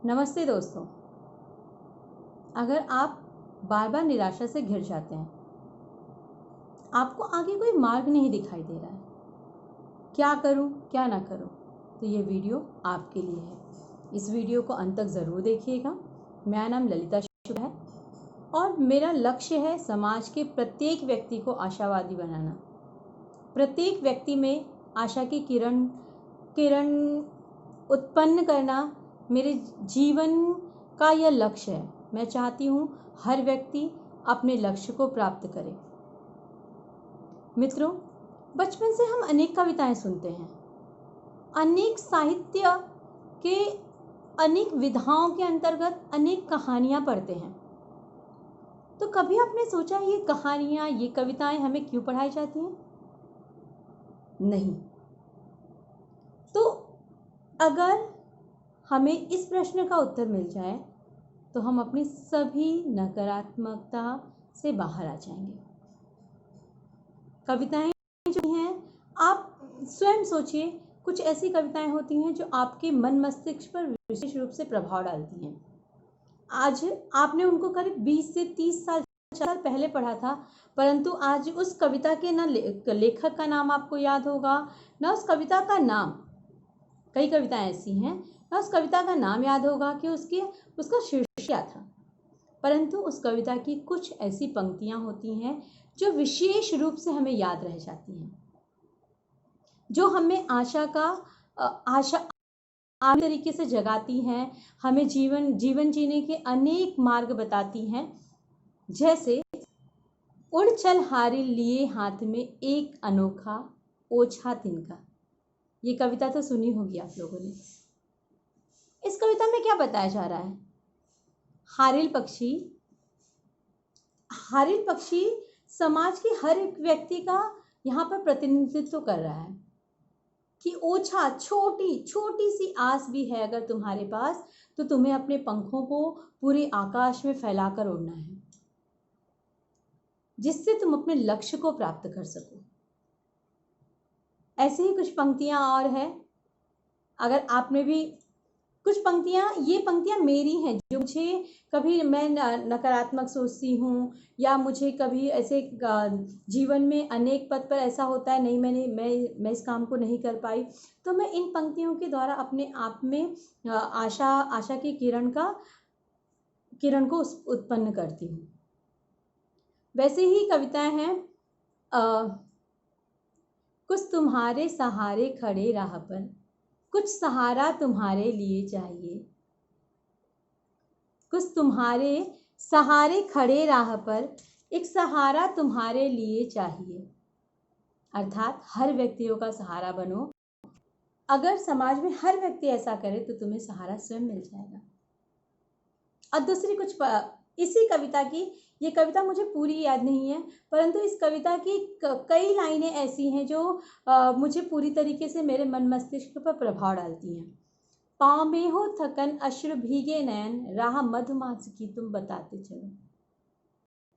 नमस्ते दोस्तों। अगर आप बार बार निराशा से घिर जाते हैं, आपको आगे कोई मार्ग नहीं दिखाई दे रहा है, क्या करूं क्या ना करूं, तो ये वीडियो आपके लिए है। इस वीडियो को अंत तक ज़रूर देखिएगा। मेरा नाम ललिता शुक्ला है और मेरा लक्ष्य है समाज के प्रत्येक व्यक्ति को आशावादी बनाना, प्रत्येक व्यक्ति में आशा की किरण उत्पन्न करना मेरे जीवन का यह लक्ष्य है। मैं चाहती हूँ हर व्यक्ति अपने लक्ष्य को प्राप्त करे। मित्रों, बचपन से हम अनेक कविताएं सुनते हैं, अनेक साहित्य के अनेक विधाओं के अंतर्गत अनेक कहानियां पढ़ते हैं। तो कभी आपने सोचा ये कहानियां, ये कविताएं हमें क्यों पढ़ाई जाती हैं? नहीं। तो अगर हमें इस प्रश्न का उत्तर मिल जाए तो हम अपनी सभी नकारात्मकता से बाहर आ जाएंगे। कविताएं जो हैं, आप स्वयं सोचिए, कुछ ऐसी कविताएं होती हैं जो आपके मन मस्तिष्क पर विशेष रूप से प्रभाव डालती हैं। आज आपने उनको करीब 20 से 30 साल पहले पढ़ा था, परंतु आज उस कविता के ना लेखक का नाम आपको याद होगा, ना उस कविता का नाम। कई कविताएं ऐसी हैं ना उस कविता का नाम याद होगा कि उसका शीर्षक क्या था, परंतु उस कविता की कुछ ऐसी पंक्तियां होती हैं जो विशेष रूप से हमें याद रह जाती हैं, जो हमें आशा तरीके से जगाती हैं, हमें जीवन जीने के अनेक मार्ग बताती हैं। जैसे उड़ चल हारी लिए हाथ में एक अनोखा ओछा तिनका। ये कविता तो सुनी होगी आप लोगों ने। इस कविता में क्या बताया जा रहा है? हारिल पक्षी समाज के हर एक व्यक्ति का यहाँ पर प्रतिनिधित्व कर रहा है कि ओछा, छोटी सी आस भी है अगर तुम्हारे पास, तो तुम्हें अपने पंखों को पूरे आकाश में फैलाकर उड़ना है, जिससे तुम अपने लक्ष्य को प्राप्त कर सको। ऐसे ही कुछ पंक्तियां और है। अगर आपने भी कुछ पंक्तियां, ये पंक्तियां मेरी हैं, जो मुझे कभी मैं नकारात्मक सोचती हूँ, या मुझे कभी ऐसे जीवन में अनेक पद पर ऐसा होता है, नहीं मैं इस काम को नहीं कर पाई, तो मैं इन पंक्तियों के द्वारा अपने आप में आशा की किरण को उत्पन्न करती हूँ। वैसे ही कविताएं हैं, कुछ तुम्हारे सहारे खड़े राह पर, कुछ सहारा तुम्हारे लिए चाहिए। कुछ तुम्हारे सहारे खड़े राह पर, एक सहारा तुम्हारे लिए चाहिए। अर्थात हर व्यक्तियों का सहारा बनो। अगर समाज में हर व्यक्ति ऐसा करे तो तुम्हें सहारा स्वयं मिल जाएगा। और दूसरी कुछ इसी कविता की, ये कविता मुझे पूरी याद नहीं है, परंतु इस कविता की कई लाइनें ऐसी हैं जो मुझे पूरी तरीके से मेरे मन मस्तिष्क पर प्रभाव डालती हैं। पाँव में हो थकन, अश्रु भीगे नयन, राह मधुमास की तुम बताते चलो।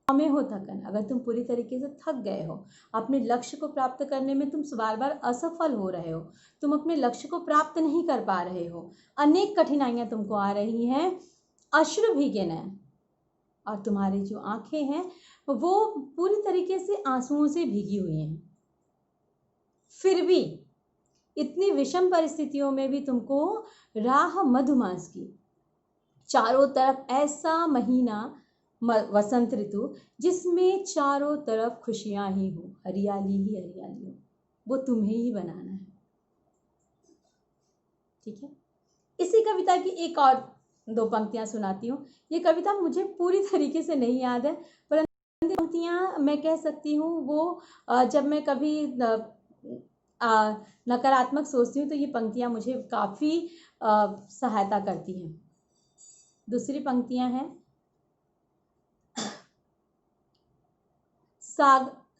पाँव में हो थकन, अगर तुम पूरी तरीके से थक गए हो, अपने लक्ष्य को प्राप्त करने में तुम बार बार असफल हो रहे हो, तुम अपने लक्ष्य को प्राप्त नहीं कर पा रहे हो, अनेक कठिनाइयां तुमको आ रही हैं, अश्रु भीगे नयन, और तुम्हारी जो आंखें हैं वो पूरी तरीके से आंसुओं से भीगी हुई हैं, फिर भी इतनी विषम परिस्थितियों में भी तुमको राह मधुमास की, चारों तरफ ऐसा महीना वसंत ऋतु जिसमें चारों तरफ खुशियां ही हो, हरियाली ही हरियाली हो, वो तुम्हें ही बनाना है। ठीक है, इसी कविता की एक और 2 पंक्तियां सुनाती हूँ। ये कविता मुझे पूरी तरीके से नहीं याद है, परंतु पंक्तियां मैं कह सकती हूँ वो जब मैं कभी नकारात्मक सोचती हूँ तो ये पंक्तियां मुझे काफ़ी सहायता करती हैं। दूसरी पंक्तियां हैं,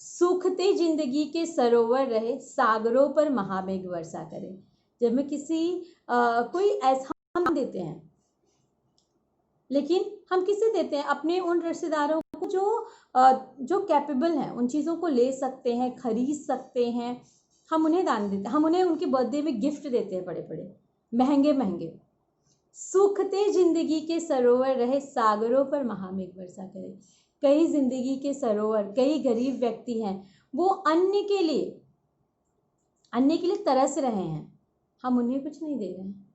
सूखते जिंदगी के सरोवर रहे, सागरों पर महामेघ वर्षा करे। जब मैं कोई ऐसा हम देते हैं, लेकिन हम किसे देते हैं? अपने उन रिश्तेदारों को जो कैपेबल हैं, उन चीज़ों को ले सकते हैं, खरीद सकते हैं, हम उन्हें दान देते हैं। हम उन्हें उनके बर्थडे में गिफ्ट देते हैं, बड़े बड़े महंगे। सूखते जिंदगी के सरोवर रहे, सागरों पर महामेघ वर्षा करे। कई जिंदगी के सरोवर, कई गरीब व्यक्ति हैं, वो अन्न के लिए तरस रहे हैं, हम उन्हें कुछ नहीं दे रहे हैं।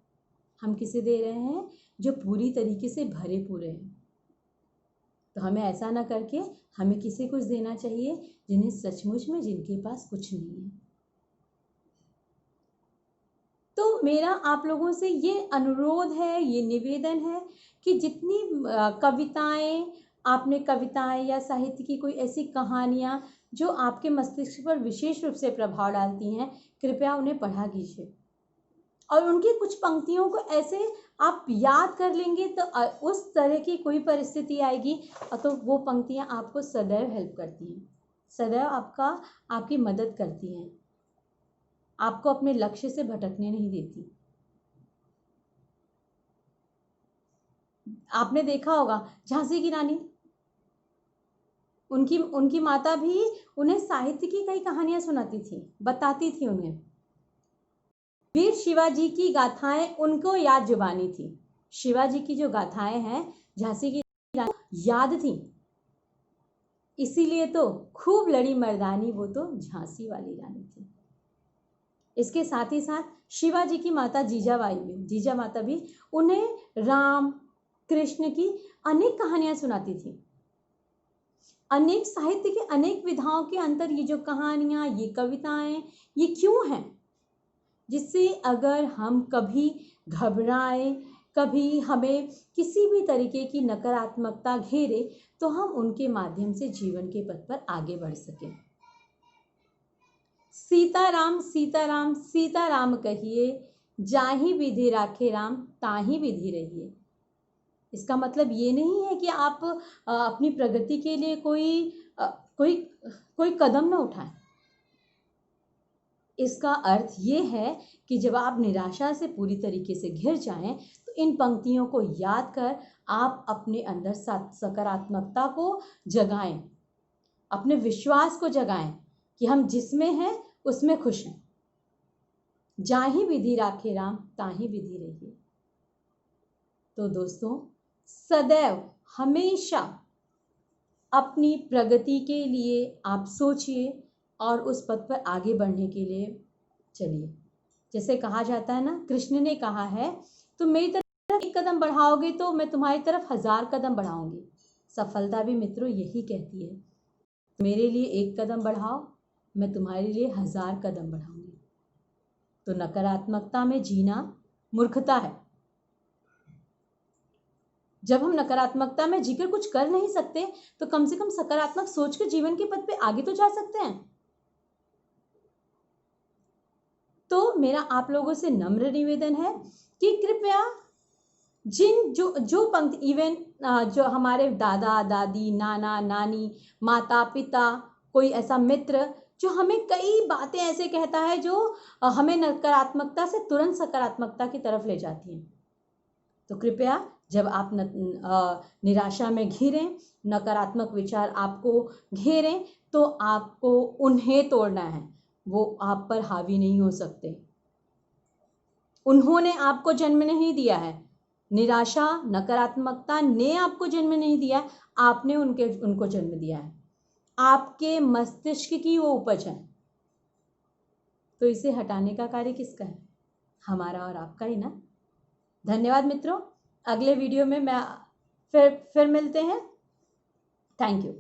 हम किसे दे रहे हैं? जो पूरी तरीके से भरे पूरे हैं। तो हमें ऐसा ना करके हमें किसी कुछ देना चाहिए जिन्हें सचमुच में, जिनके पास कुछ नहीं है। तो मेरा आप लोगों से ये अनुरोध है, ये निवेदन है कि जितनी कविताएं, आपने कविताएं या साहित्य की कोई ऐसी कहानियां जो आपके मस्तिष्क पर विशेष रूप से प्रभाव डालती हैं, कृपया उन्हें पढ़ा कीजिए। और उनकी कुछ पंक्तियों को ऐसे आप याद कर लेंगे तो उस तरह की कोई परिस्थिति आएगी तो वो पंक्तियां आपको सदैव हेल्प करती हैं, सदैव आपकी मदद करती हैं, आपको अपने लक्ष्य से भटकने नहीं देती। आपने देखा होगा झांसी की रानी, उनकी माता भी उन्हें साहित्य की कई कहानियां सुनाती थी, बताती थी उन्हें। वीर शिवाजी की गाथाएं उनको याद जुबानी थी। शिवाजी की जो गाथाएं हैं झांसी की रानी याद थी, इसीलिए तो खूब लड़ी मर्दानी, वो तो झांसी वाली रानी थी। इसके साथ ही साथ शिवाजी की माता जीजा माता भी उन्हें राम कृष्ण की अनेक कहानियां सुनाती थी। अनेक साहित्य के अनेक विधाओं के अंतर ये जो कहानियां, ये कविताएं, ये क्यों हैं? जिससे अगर हम कभी घबराएं, कभी हमें किसी भी तरीके की नकारात्मकता घेरे, तो हम उनके माध्यम से जीवन के पथ पर आगे बढ़ सकें। सीताराम सीताराम सीताराम कहिए, जाहि विधि राखे राम ताहि विधि रहिए। इसका मतलब ये नहीं है कि आप अपनी प्रगति के लिए कोई कदम ना उठाएं। इसका अर्थ ये है कि जब आप निराशा से पूरी तरीके से घिर जाएं, तो इन पंक्तियों को याद कर आप अपने अंदर सकारात्मकता को जगाएं, अपने विश्वास को जगाएं कि हम जिसमें हैं उसमें खुश हैं। जाहि विधि राखे राम ताहि विधि रहिए। तो दोस्तों, सदैव हमेशा अपनी प्रगति के लिए आप सोचिए और उस पथ पर आगे बढ़ने के लिए चलिए। जैसे कहा जाता है ना, कृष्ण ने कहा है, तुम मेरी तरफ एक कदम बढ़ाओगे तो मैं तुम्हारी तरफ 1000 कदम बढ़ाऊंगी। सफलता भी मित्रों यही कहती है, मेरे लिए एक कदम बढ़ाओ, मैं तुम्हारे लिए 1000 कदम बढ़ाऊंगी। तो नकारात्मकता में जीना मूर्खता है। जब हम नकारात्मकता में जीकर कुछ कर नहीं सकते, तो कम से कम सकारात्मक सोचकर जीवन के पथ पे आगे तो जा सकते हैं। तो मेरा आप लोगों से नम्र निवेदन है कि कृपया जो पंक्ति, इवन जो हमारे दादा दादी, नाना नानी, माता पिता, कोई ऐसा मित्र जो हमें कई बातें ऐसे कहता है जो हमें नकारात्मकता से तुरंत सकारात्मकता की तरफ ले जाती हैं, तो कृपया जब आप निराशा में घिरें, नकारात्मक विचार आपको घेरें, तो आपको उन्हें तोड़ना है। वो आप पर हावी नहीं हो सकते। उन्होंने आपको जन्म नहीं दिया है, निराशा नकारात्मकता ने आपको जन्म नहीं दिया, आपने उनको जन्म दिया है। आपके मस्तिष्क की वो उपज है। तो इसे हटाने का कार्य किसका है? हमारा और आपका ही ना। धन्यवाद मित्रों, अगले वीडियो में मैं फिर मिलते हैं। Thank you.